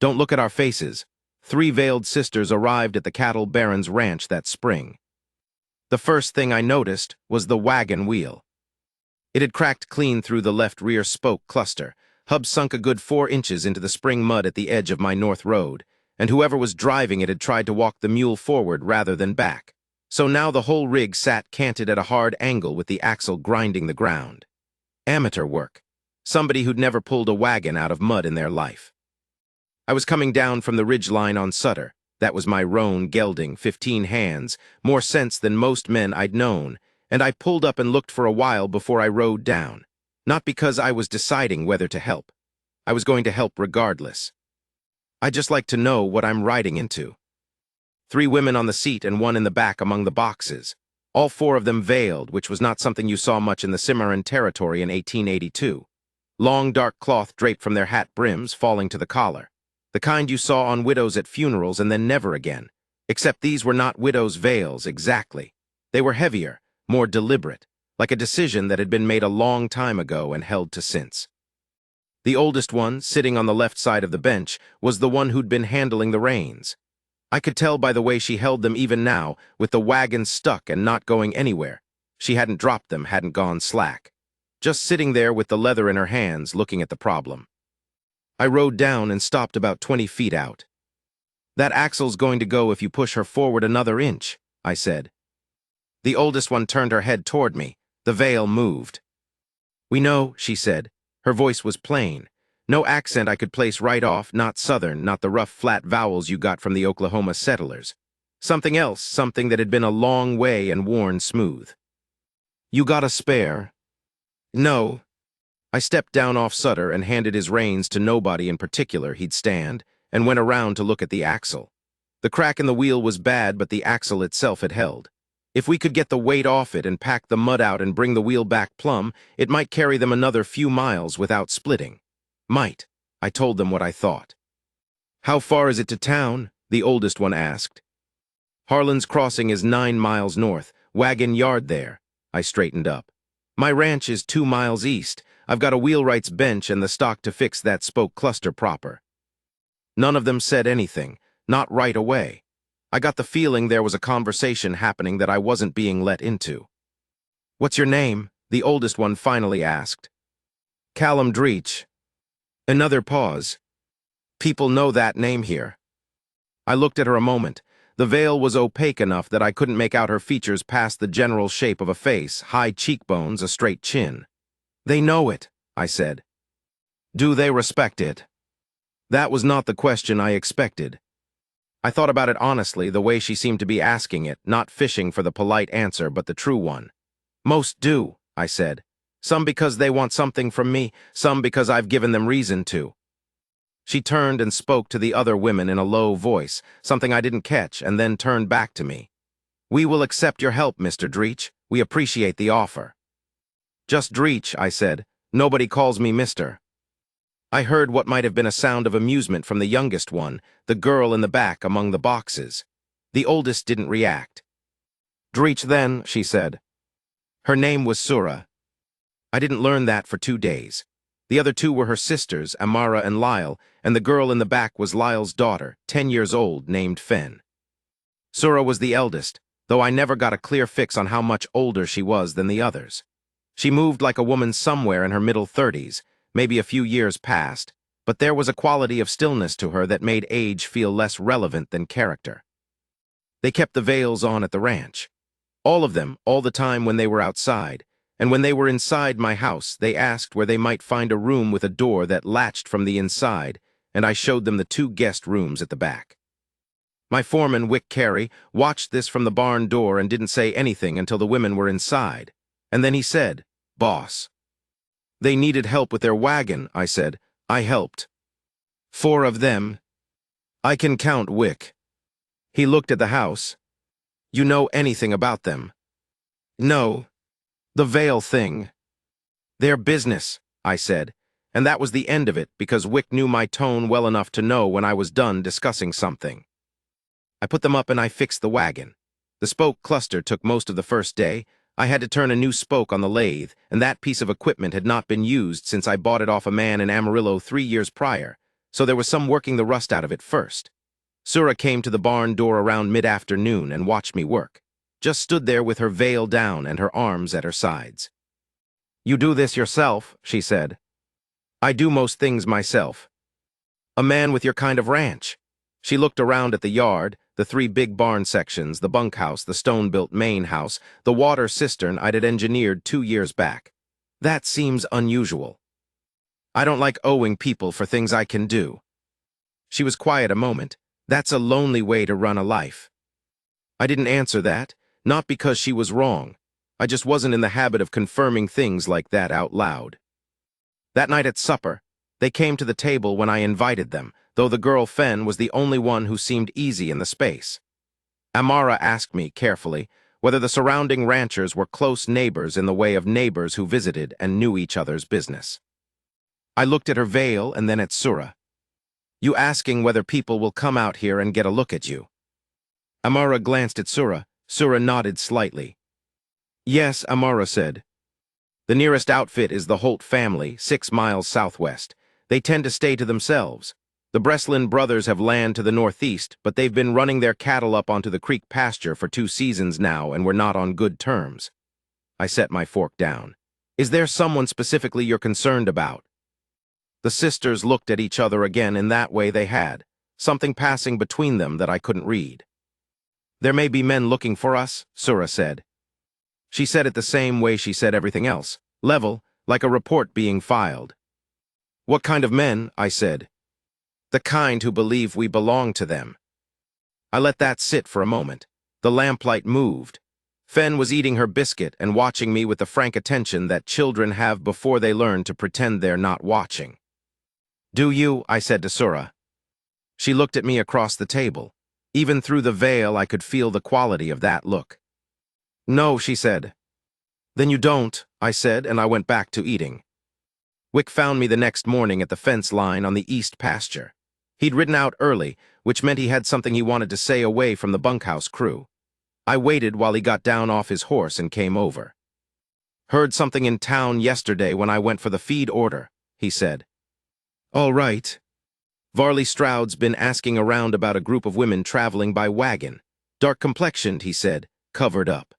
Don't look at our faces. 3 veiled sisters arrived at the cattle baron's ranch that spring. The first thing I noticed was the wagon wheel. It had cracked clean through the left rear spoke cluster. Hub sunk a good 4 inches into the spring mud at the edge of my north road, and whoever was driving it had tried to walk the mule forward rather than back. So now the whole rig sat canted at a hard angle with the axle grinding the ground. Amateur work. Somebody who'd never pulled a wagon out of mud in their life. I was coming down from the ridge line on Sutter. That was my roan gelding, 15 hands, more sense than most men I'd known, and I pulled up and looked for a while before I rode down. Not because I was deciding whether to help. I was going to help regardless. I just like to know what I'm riding into. 3 women on the seat and 1 in the back among the boxes. All 4 of them veiled, which was not something you saw much in the Cimarron territory in 1882. Long dark cloth draped from their hat brims, falling to the collar. The kind you saw on widows at funerals and then never again. Except these were not widows' veils, exactly. They were heavier, more deliberate, like a decision that had been made a long time ago and held to since. The oldest one, sitting on the left side of the bench, was the one who'd been handling the reins. I could tell by the way she held them even now, with the wagon stuck and not going anywhere. She hadn't dropped them, hadn't gone slack. Just sitting there with the leather in her hands, looking at the problem. I rode down and stopped about 20 feet out. "That axle's going to go if you push her forward another inch," I said. The oldest one turned her head toward me. The veil moved. "We know," she said. Her voice was plain. No accent I could place right off, not Southern, not the rough, flat vowels you got from the Oklahoma settlers. Something else, something that had been a long way and worn smooth. "You got a spare?" "No." I stepped down off Sutter and handed his reins to nobody in particular. He'd stand, and went around to look at the axle. The crack in the wheel was bad, but the axle itself had held. If we could get the weight off it and pack the mud out and bring the wheel back plumb, it might carry them another few miles without splitting. Might. I told them what I thought. "How far is it to town?" the oldest one asked. "Harlan's Crossing is 9 miles north. Wagon yard there." I straightened up. "My ranch is 2 miles east. I've got a wheelwright's bench and the stock to fix that spoke cluster proper." None of them said anything, not right away. I got the feeling there was a conversation happening that I wasn't being let into. "What's your name?" the oldest one finally asked. "Callum Dreech." Another pause. "People know that name here." I looked at her a moment. The veil was opaque enough that I couldn't make out her features past the general shape of a face, high cheekbones, a straight chin. "They know it," I said. "Do they respect it?" That was not the question I expected. I thought about it honestly, the way she seemed to be asking it, not fishing for the polite answer, but the true one. "Most do," I said. "Some because they want something from me, some because I've given them reason to." She turned and spoke to the other women in a low voice, something I didn't catch, and then turned back to me. "We will accept your help, Mr. Dreech. We appreciate the offer." "Just Dreech," I said. "Nobody calls me Mr." I heard what might have been a sound of amusement from the youngest one, the girl in the back among the boxes. The oldest didn't react. "Dreech then," she said. Her name was Sura. I didn't learn that for 2 days. The other 2 were her sisters, Amara and Lyle, and the girl in the back was Lyle's daughter, 10 years old, named Fen. Sura was the eldest, though I never got a clear fix on how much older she was than the others. She moved like a woman somewhere in her middle 30s, maybe a few years past, but there was a quality of stillness to her that made age feel less relevant than character. They kept the veils on at the ranch. All of them, all the time when they were outside, and when they were inside my house, they asked where they might find a room with a door that latched from the inside, and I showed them the 2 guest rooms at the back. My foreman, Wick Carey, watched this from the barn door and didn't say anything until the women were inside, and then he said, "Boss." "They needed help with their wagon," I said. I helped. 4 of them. I can count Wick. He looked at the house. "You know anything about them?" "No. The veil thing." "Their business," I said, and that was the end of it because Wick knew my tone well enough to know when I was done discussing something. I put them up and I fixed the wagon. The spoke cluster took most of the first day. I had to turn a new spoke on the lathe, and that piece of equipment had not been used since I bought it off a man in Amarillo 3 years prior. so there was some working the rust out of it first. Sura came to the barn door around mid-afternoon and watched me work. Just stood there with her veil down and her arms at her sides. "You do this yourself," she said. "I do most things myself. A man with your kind of ranch." She looked around at the yard, the 3 big barn sections, the bunkhouse, the stone-built main house, the water cistern I'd engineered 2 years back. "That seems unusual. I don't like owing people for things I can do." She was quiet a moment. "That's a lonely way to run a life." I didn't answer that, not because she was wrong. I just wasn't in the habit of confirming things like that out loud. That night at supper, they came to the table when I invited them, though the girl Fen was the only one who seemed easy in the space. Amara asked me, carefully, whether the surrounding ranchers were close neighbors in the way of neighbors who visited and knew each other's business. I looked at her veil and then at Sura. "You asking whether people will come out here and get a look at you?" Amara glanced at Sura. Sura nodded slightly. "Yes," Amara said. "The nearest outfit is the Holt family, 6 miles southwest. They tend to stay to themselves. The Breslin brothers have land to the northeast, but they've been running their cattle up onto the creek pasture for 2 seasons now, and we're not on good terms." I set my fork down. "Is there someone specifically you're concerned about?" The sisters looked at each other again in that way they had, something passing between them that I couldn't read. "There may be men looking for us," Sura said. She said it the same way she said everything else, level, like a report being filed. "What kind of men?" I said. "The kind who believe we belong to them." I let that sit for a moment. The lamplight moved. Fen was eating her biscuit and watching me with the frank attention that children have before they learn to pretend they're not watching. "Do you?" I said to Sura. She looked at me across the table. Even through the veil, I could feel the quality of that look. "No," she said. "Then you don't," I said, and I went back to eating. Wick found me the next morning at the fence line on the east pasture. He'd ridden out early, which meant he had something he wanted to say away from the bunkhouse crew. I waited while he got down off his horse and came over. "Heard something in town yesterday when I went for the feed order," he said. "All right." "Varley Stroud's been asking around about a group of women traveling by wagon. Dark-complexioned," he said, "covered up."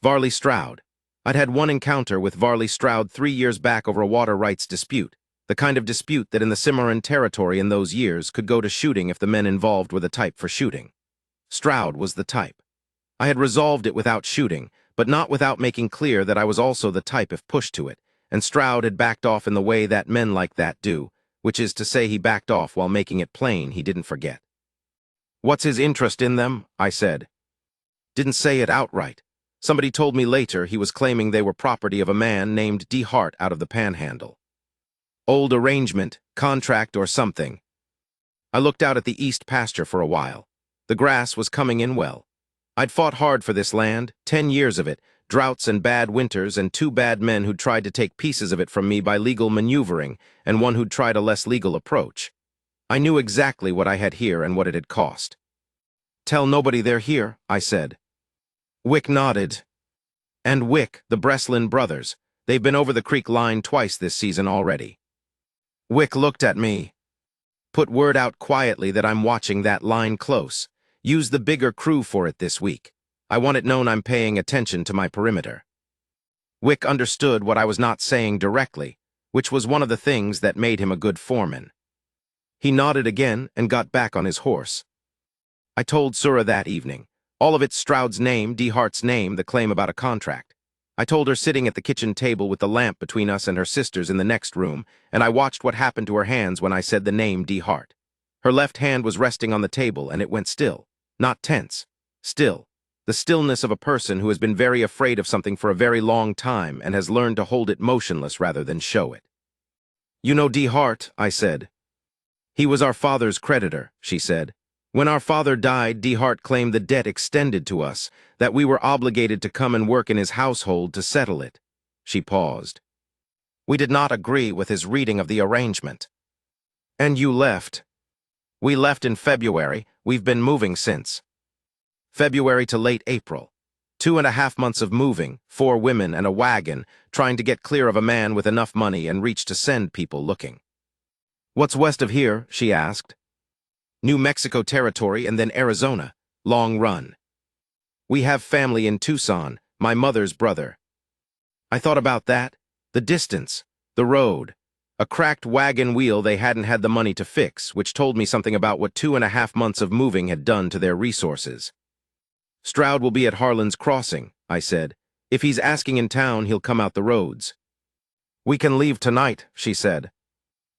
Varley Stroud. I'd had one encounter with Varley Stroud 3 years back over a water rights dispute, the kind of dispute that in the Cimarron territory in those years could go to shooting if the men involved were the type for shooting. Stroud was the type. I had resolved it without shooting, but not without making clear that I was also the type if pushed to it, and Stroud had backed off in the way that men like that do, which is to say he backed off while making it plain he didn't forget. "What's his interest in them?" I said. Didn't say it outright. Somebody told me later he was claiming they were property of a man named D. Hart out of the Panhandle. Old arrangement, contract or something. I looked out at the east pasture for a while. The grass was coming in well. I'd fought hard for this land, 10 years of it, droughts and bad winters, and 2 bad men who'd tried to take pieces of it from me by legal maneuvering, and one who'd tried a less legal approach. I knew exactly what I had here and what it had cost. "Tell nobody they're here," I said. Wick nodded. "And Wick, the Breslin brothers. They've been over the creek line twice this season already." Wick looked at me. "Put word out quietly that I'm watching that line close. Use the bigger crew for it this week. I want it known I'm paying attention to my perimeter." Wick understood what I was not saying directly, which was one of the things that made him a good foreman. He nodded again and got back on his horse. I told Sura that evening. All of it Stroud's name, D. Hart's name, the claim about a contract. I told her sitting at the kitchen table with the lamp between us and her sisters in the next room, and I watched what happened to her hands when I said the name D. Hart. Her left hand was resting on the table, and it went still. Not tense. Still. The stillness of a person who has been very afraid of something for a very long time and has learned to hold it motionless rather than show it. "You know D. Hart," I said. "He was our father's creditor," she said. "When our father died, D. Hart claimed the debt extended to us, that we were obligated to come and work in his household to settle it." She paused. "We did not agree with his reading of the arrangement." "And you left." "We left in February. We've been moving since." February to late April. 2.5 months of moving, 4 women and a wagon, trying to get clear of a man with enough money and reach to send people looking. "What's west of here?" she asked. "New Mexico territory and then Arizona. Long run. We have family in Tucson, my mother's brother." I thought about that. The distance. The road. A cracked wagon wheel they hadn't had the money to fix, which told me something about what 2.5 months of moving had done to their resources. "Stroud will be at Harlan's Crossing," I said. "If he's asking in town, he'll come out the roads." "We can leave tonight," she said.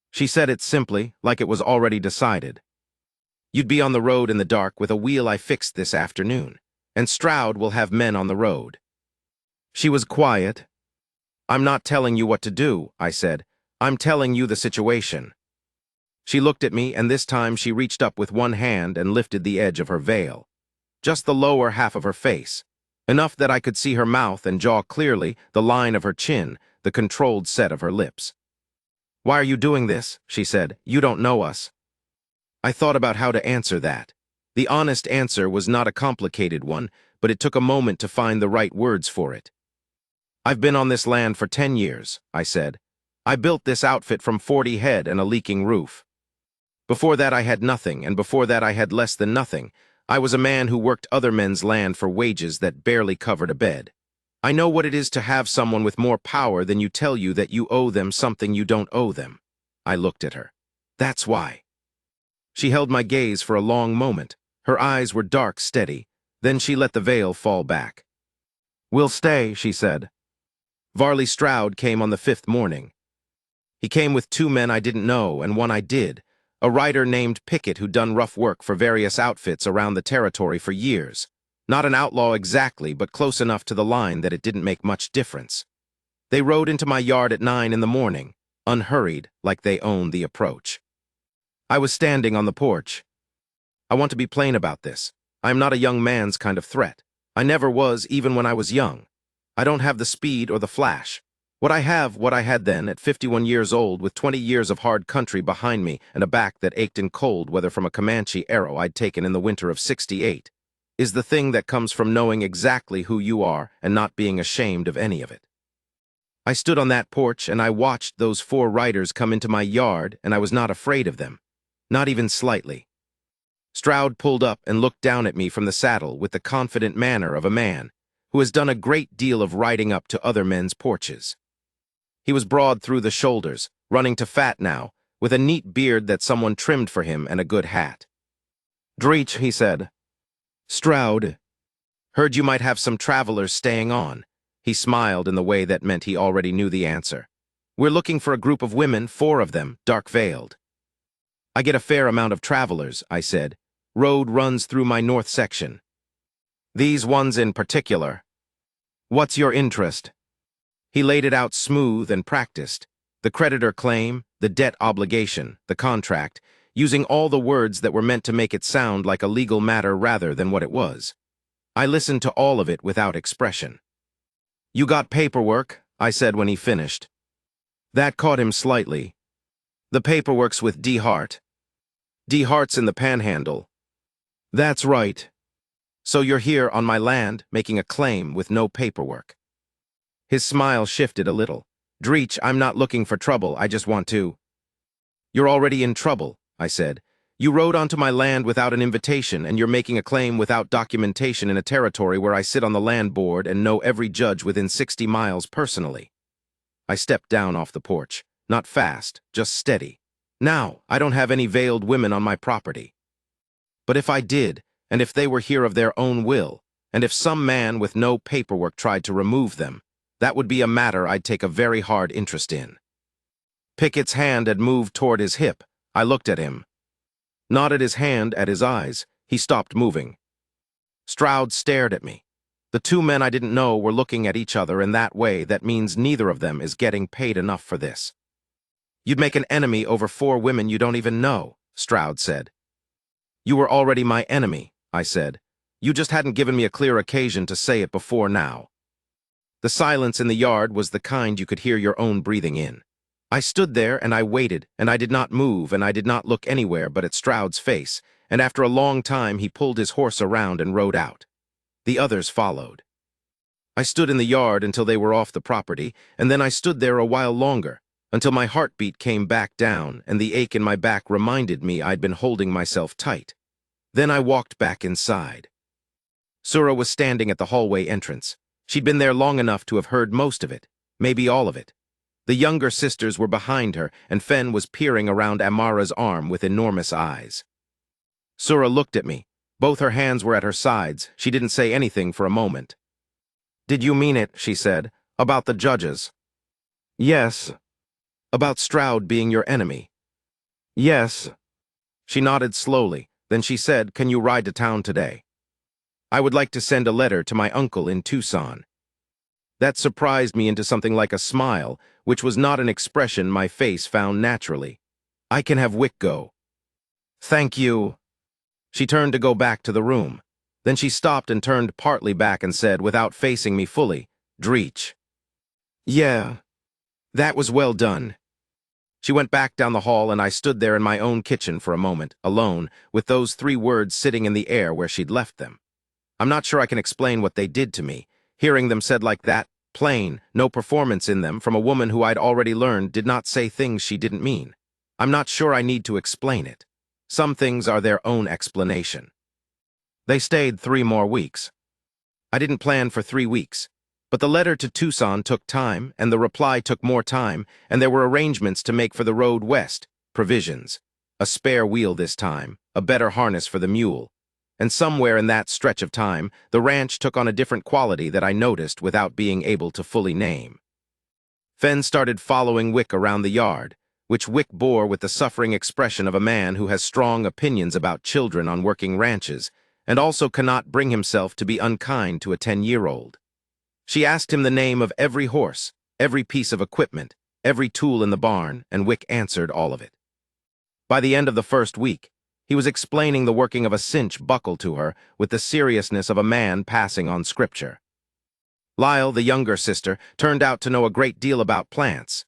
She said it simply, like it was already decided. "You'd be on the road in the dark with a wheel I fixed this afternoon, and Stroud will have men on the road." She was quiet. "I'm not telling you what to do," I said. "I'm telling you the situation." She looked at me, and this time she reached up with one hand and lifted the edge of her veil. Just the lower half of her face. Enough that I could see her mouth and jaw clearly, the line of her chin, the controlled set of her lips. "Why are you doing this?" she said. "You don't know us." I thought about how to answer that. The honest answer was not a complicated one, but it took a moment to find the right words for it. "I've been on this land for 10 years, I said. "I built this outfit from 40 head and a leaking roof. Before that I had nothing, and before that I had less than nothing. I was a man who worked other men's land for wages that barely covered a bed. I know what it is to have someone with more power than you tell you that you owe them something you don't owe them." I looked at her. "That's why." She held my gaze for a long moment. Her eyes were dark, steady. Then she let the veil fall back. "We'll stay," she said. Varley Stroud came on the 5th morning. He came with 2 men I didn't know and one I did, a writer named Pickett who'd done rough work for various outfits around the territory for years. Not an outlaw exactly, but close enough to the line that it didn't make much difference. They rode into my yard at 9 in the morning, unhurried, like they owned the approach. I was standing on the porch. I want to be plain about this. I am not a young man's kind of threat. I never was, even when I was young. I don't have the speed or the flash. What I had then, at 51 years old, with 20 years of hard country behind me and a back that ached in cold weather from a Comanche arrow I'd taken in the winter of '68, is the thing that comes from knowing exactly who you are and not being ashamed of any of it. I stood on that porch and I watched those 4 riders come into my yard, and I was not afraid of them. Not even slightly. Stroud pulled up and looked down at me from the saddle with the confident manner of a man who has done a great deal of riding up to other men's porches. He was broad through the shoulders, running to fat now, with a neat beard that someone trimmed for him and a good hat. "Dreech," he said. "Stroud. Heard you might have some travelers staying on." He smiled in the way that meant he already knew the answer. "We're looking for a group of women, 4 of them, dark-veiled." "I get a fair amount of travelers," I said. "Road runs through my north section." "These ones in particular." "What's your interest?" He laid it out smooth and practiced. The creditor claim, the debt obligation, the contract, using all the words that were meant to make it sound like a legal matter rather than what it was. I listened to all of it without expression. "You got paperwork," I said when he finished. That caught him slightly. "The paperwork's with D. Hart. D. Hart's in the Panhandle." "That's right." "So you're here on my land, making a claim with no paperwork." His smile shifted a little. "Dreech, I'm not looking for trouble, I just want to—" "You're already in trouble," I said. "You rode onto my land without an invitation, and you're making a claim without documentation in a territory where I sit on the land board and know every judge within 60 miles personally." I stepped down off the porch. Not fast, just steady. "Now, I don't have any veiled women on my property. But if I did, and if they were here of their own will, and if some man with no paperwork tried to remove them, that would be a matter I'd take a very hard interest in." Pickett's hand had moved toward his hip. I looked at him. Nodded his hand at his eyes. He stopped moving. Stroud stared at me. The 2 men I didn't know were looking at each other in that way. That means neither of them is getting paid enough for this. "You'd make an enemy over 4 women you don't even know," Stroud said. "You were already my enemy," I said. "You just hadn't given me a clear occasion to say it before now." The silence in the yard was the kind you could hear your own breathing in. I stood there and I waited, and I did not move, and I did not look anywhere but at Stroud's face, and after a long time he pulled his horse around and rode out. The others followed. I stood in the yard until they were off the property, and then I stood there a while longer. until my heartbeat came back down and the ache in my back reminded me I'd been holding myself tight. Then I walked back inside. Sura was standing at the hallway entrance. She'd been there long enough to have heard most of it, maybe all of it. The younger sisters were behind her, and Fen was peering around Amara's arm with enormous eyes. Sura looked at me. Both her hands were at her sides. She didn't say anything for a moment. "Did you mean it," she said, "about the judges?" "Yes." "About Stroud being your enemy?" "Yes." She nodded slowly. Then she said, "Can you ride to town today? I would like to send a letter to my uncle in Tucson." That surprised me into something like a smile, which was not an expression my face found naturally. "I can have Wick go." "Thank you." She turned to go back to the room. Then she stopped and turned partly back and said, without facing me fully, "Dreech." "Yeah, that was well done." She went back down the hall and I stood there in my own kitchen for a moment, alone, with those 3 words sitting in the air where she'd left them. I'm not sure I can explain what they did to me. Hearing them said like that, plain, no performance in them, from a woman who I'd already learned did not say things she didn't mean. I'm not sure I need to explain it. Some things are their own explanation. They stayed 3 more weeks. I didn't plan for 3 weeks. But the letter to Tucson took time, and the reply took more time, and there were arrangements to make for the road west, provisions, a spare wheel this time, a better harness for the mule. And somewhere in that stretch of time, the ranch took on a different quality that I noticed without being able to fully name. Fen started following Wick around the yard, which Wick bore with the suffering expression of a man who has strong opinions about children on working ranches, and also cannot bring himself to be unkind to a 10-year-old. She asked him the name of every horse, every piece of equipment, every tool in the barn, and Wick answered all of it. By the end of the first week, he was explaining the working of a cinch buckle to her with the seriousness of a man passing on scripture. Lyle, the younger sister, turned out to know a great deal about plants.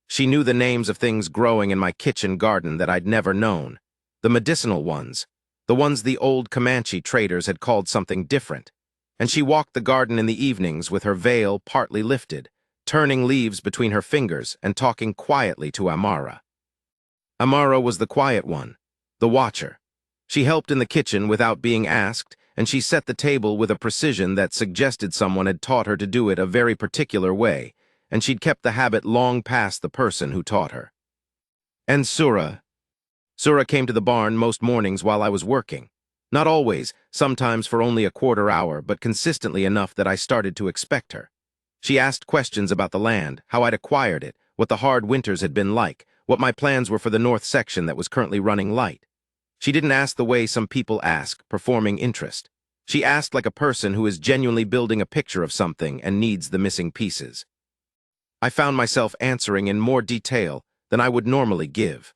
She knew the names of things growing in my kitchen garden that I'd never known, the medicinal ones, the ones the old Comanche traders had called something different. And she walked the garden in the evenings with her veil partly lifted, turning leaves between her fingers and talking quietly to Amara. Amara was the quiet one, the watcher. She helped in the kitchen without being asked, and she set the table with a precision that suggested someone had taught her to do it a very particular way, and she'd kept the habit long past the person who taught her. And Sura came to the barn most mornings while I was working. Not always, sometimes for only a quarter hour, but consistently enough that I started to expect her. She asked questions about the land, how I'd acquired it, what the hard winters had been like, what my plans were for the north section that was currently running light. She didn't ask the way some people ask, performing interest. She asked like a person who is genuinely building a picture of something and needs the missing pieces. I found myself answering in more detail than I would normally give.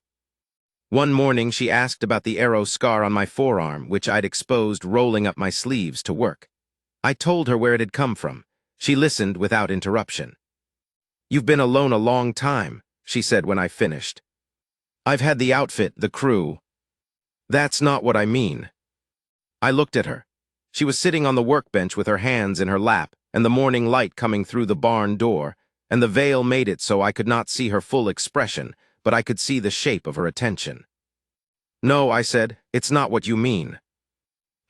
One morning she asked about the arrow scar on my forearm, which I'd exposed rolling up my sleeves to work. I told her where it had come from. She listened without interruption. "You've been alone a long time," she said when I finished. "I've had the outfit, the crew." "That's not what I mean." I looked at her. She was sitting on the workbench with her hands in her lap, and the morning light coming through the barn door, and the veil made it so I could not see her full expression, but I could see the shape of her attention. "No," I said, "it's not what you mean."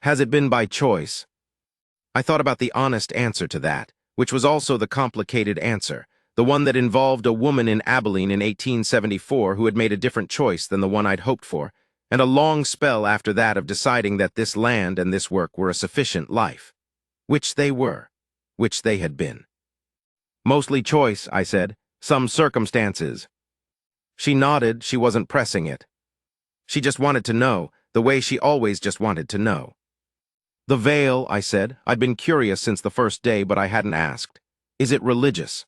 "Has it been by choice?" I thought about the honest answer to that, which was also the complicated answer, the one that involved a woman in Abilene in 1874 who had made a different choice than the one I'd hoped for, and a long spell after that of deciding that this land and this work were a sufficient life. Which they were, which they had been. "Mostly choice," I said, "some circumstances." She nodded. She wasn't pressing it. She just wanted to know, the way she always just wanted to know. "The veil," I said. I'd been curious since the first day, but I hadn't asked. "Is it religious?"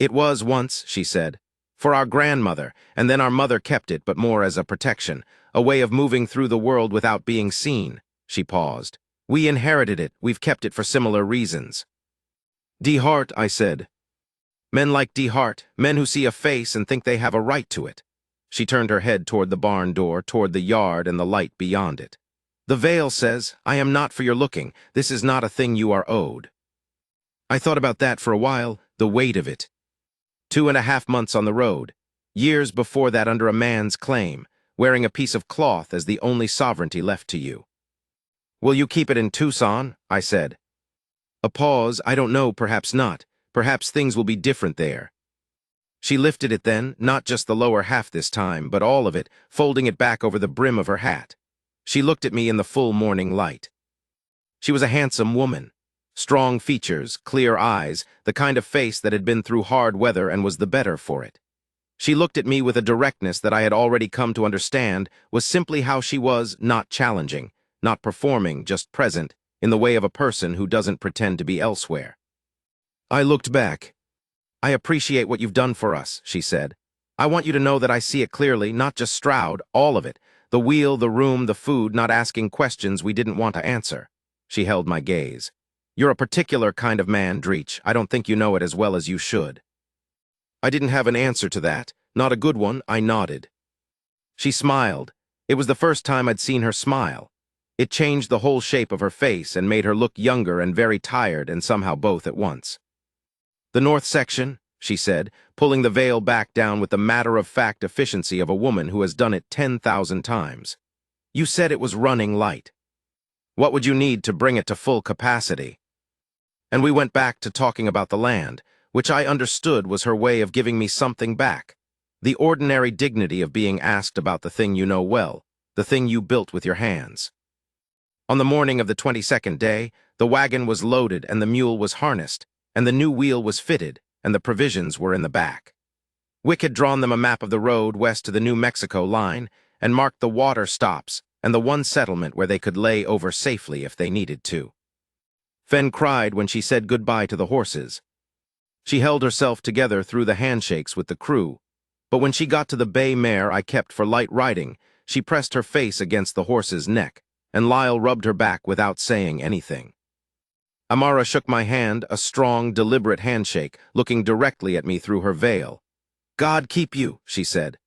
"It was once," she said. "For our grandmother, and then our mother kept it, but more as a protection, a way of moving through the world without being seen." She paused. "We inherited it. We've kept it for similar reasons." "DeHart," I said. "Men like DeHart, men who see a face and think they have a right to it." She turned her head toward the barn door, toward the yard and the light beyond it. "The veil says, 'I am not for your looking. This is not a thing you are owed.'" I thought about that for a while, the weight of it. 2.5 months on the road, years before that under a man's claim, wearing a piece of cloth as the only sovereignty left to you. Will you keep it in Tucson? I said. A pause. I don't know, perhaps not. Perhaps things will be different there. She lifted it then, not just the lower half this time, but all of it, folding it back over the brim of her hat. She looked at me in the full morning light. She was a handsome woman. Strong features, clear eyes, the kind of face that had been through hard weather and was the better for it. She looked at me with a directness that I had already come to understand was simply how she was, not challenging, not performing, just present, in the way of a person who doesn't pretend to be elsewhere. I looked back. I appreciate what you've done for us, she said. I want you to know that I see it clearly, not just Stroud, all of it. The wheel, the room, the food, not asking questions we didn't want to answer. She held my gaze. You're a particular kind of man, Dreech. I don't think you know it as well as you should. I didn't have an answer to that. Not a good one. I nodded. She smiled. It was the first time I'd seen her smile. It changed the whole shape of her face and made her look younger and very tired and somehow both at once. The north section, she said, pulling the veil back down with the matter-of-fact efficiency of a woman who has done it 10,000 times. You said it was running light. What would you need to bring it to full capacity? And we went back to talking about the land, which I understood was her way of giving me something back. The ordinary dignity of being asked about the thing you know well, the thing you built with your hands. On the morning of the 22nd day, the wagon was loaded and the mule was harnessed, and the new wheel was fitted, and the provisions were in the back. Wick had drawn them a map of the road west to the New Mexico line and marked the water stops and the one settlement where they could lay over safely if they needed to. Fen cried when she said goodbye to the horses. She held herself together through the handshakes with the crew, but when she got to the bay mare I kept for light riding, she pressed her face against the horse's neck, and Lyle rubbed her back without saying anything. Amara shook my hand, a strong, deliberate handshake, looking directly at me through her veil. God keep you, she said.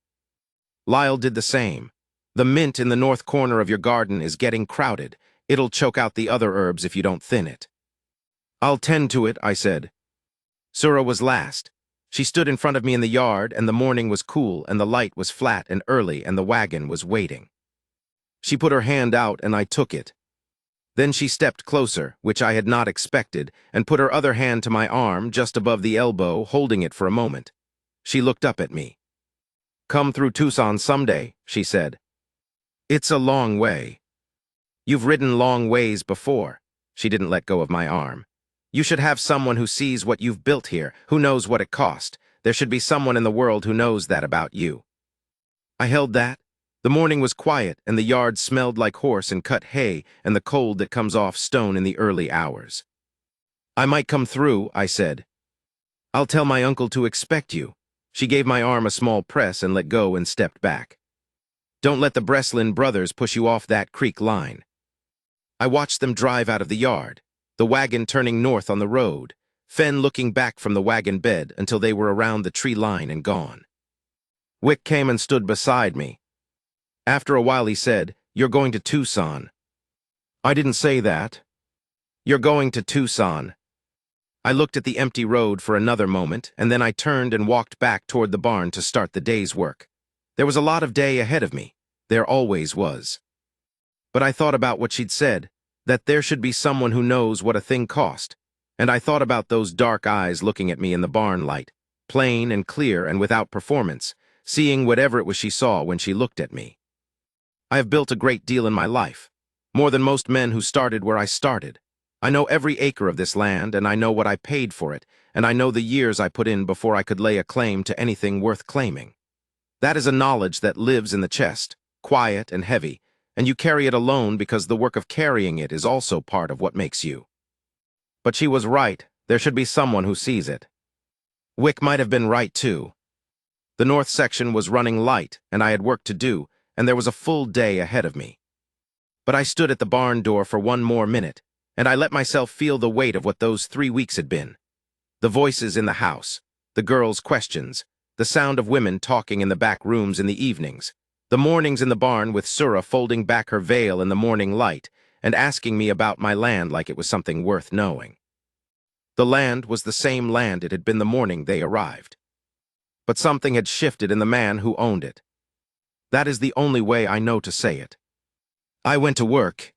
Lyle did the same. The mint in the north corner of your garden is getting crowded. It'll choke out the other herbs if you don't thin it. I'll tend to it, I said. Sura was last. She stood in front of me in the yard, and the morning was cool, and the light was flat and early, and the wagon was waiting. She put her hand out, and I took it. Then she stepped closer, which I had not expected, and put her other hand to my arm, just above the elbow, holding it for a moment. She looked up at me. Come through Tucson someday, she said. It's a long way. You've ridden long ways before. She didn't let go of my arm. You should have someone who sees what you've built here, who knows what it cost. There should be someone in the world who knows that about you. I held that. The morning was quiet, and the yard smelled like horse and cut hay and the cold that comes off stone in the early hours. I might come through, I said. I'll tell my uncle to expect you. She gave my arm a small press and let go and stepped back. Don't let the Breslin brothers push you off that creek line. I watched them drive out of the yard, the wagon turning north on the road, Fen looking back from the wagon bed until they were around the tree line and gone. Wick came and stood beside me. After a while he said, You're going to Tucson. I didn't say that. You're going to Tucson. I looked at the empty road for another moment, and then I turned and walked back toward the barn to start the day's work. There was a lot of day ahead of me. There always was. But I thought about what she'd said, that there should be someone who knows what a thing cost, and I thought about those dark eyes looking at me in the barn light, plain and clear and without performance, seeing whatever it was she saw when she looked at me. I have built a great deal in my life, more than most men who started where I started. I know every acre of this land, and I know what I paid for it, and I know the years I put in before I could lay a claim to anything worth claiming. That is a knowledge that lives in the chest, quiet and heavy, and you carry it alone because the work of carrying it is also part of what makes you. But she was right. There should be someone who sees it. Wick might have been right, too. The north section was running light, and I had work to do, and there was a full day ahead of me. But I stood at the barn door for one more minute, and I let myself feel the weight of what those 3 weeks had been. The voices in the house, the girls' questions, the sound of women talking in the back rooms in the evenings, the mornings in the barn with Sura folding back her veil in the morning light and asking me about my land like it was something worth knowing. The land was the same land it had been the morning they arrived. but something had shifted in the man who owned it. That is the only way I know to say it. I went to work,